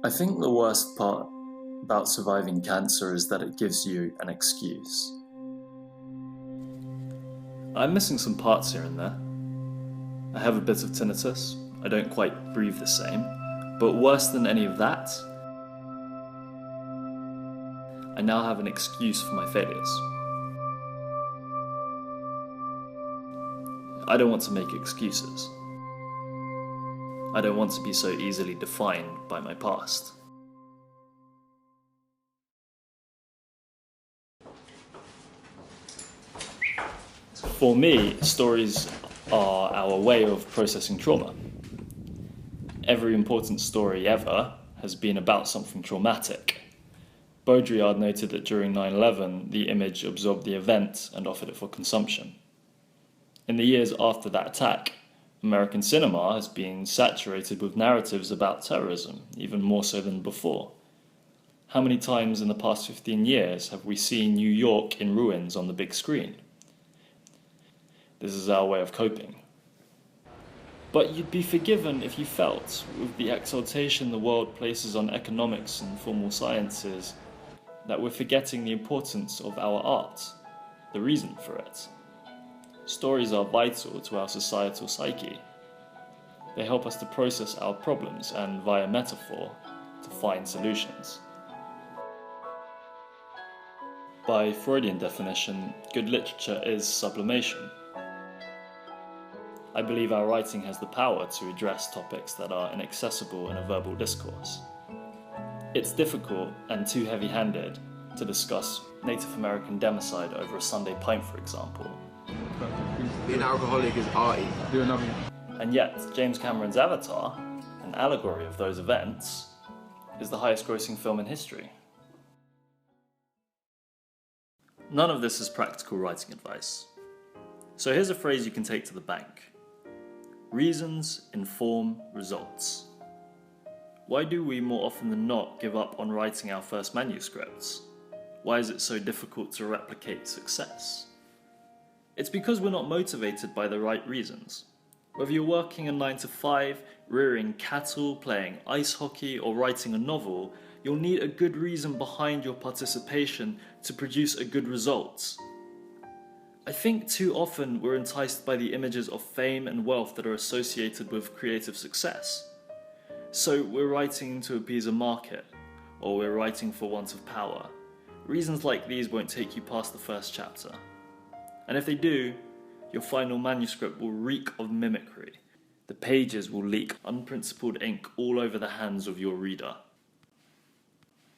I think the worst part about surviving cancer is that it gives you an excuse. I'm missing some parts here and there. I have a bit of tinnitus, I don't quite breathe the same, but worse than any of that, I now have an excuse for my failures. I don't want to make excuses. I don't want to be so easily defined by my past. For me, stories are our way of processing trauma. Every important story ever has been about something traumatic. Baudrillard noted that during 9/11, the image absorbed the event and offered it for consumption. In the years after that attack, American cinema has been saturated with narratives about terrorism, even more so than before. How many times in the past 15 years have we seen New York in ruins on the big screen? This is our way of coping. But you'd be forgiven if you felt, with the exaltation the world places on economics and formal sciences, that we're forgetting the importance of our art, the reason for it. Stories are vital to our societal psyche. They help us to process our problems and, via metaphor, to find solutions. By Freudian definition, good literature is sublimation. I believe our writing has the power to address topics that are inaccessible in a verbal discourse. It's difficult and too heavy-handed to discuss Native American democide over a Sunday pint, for example. Being alcoholic is arty. And yet, James Cameron's Avatar, an allegory of those events, is the highest-grossing film in history. None of this is practical writing advice. So here's a phrase you can take to the bank. Reasons inform results. Why do we more often than not give up on writing our first manuscripts? Why is it so difficult to replicate success? It's because we're not motivated by the right reasons. Whether you're working a 9 to 5, rearing cattle, playing ice hockey, or writing a novel, you'll need a good reason behind your participation to produce a good result. I think too often we're enticed by the images of fame and wealth that are associated with creative success. So we're writing to appease a market, or we're writing for want of power. Reasons like these won't take you past the first chapter. And if they do, your final manuscript will reek of mimicry. The pages will leak unprincipled ink all over the hands of your reader.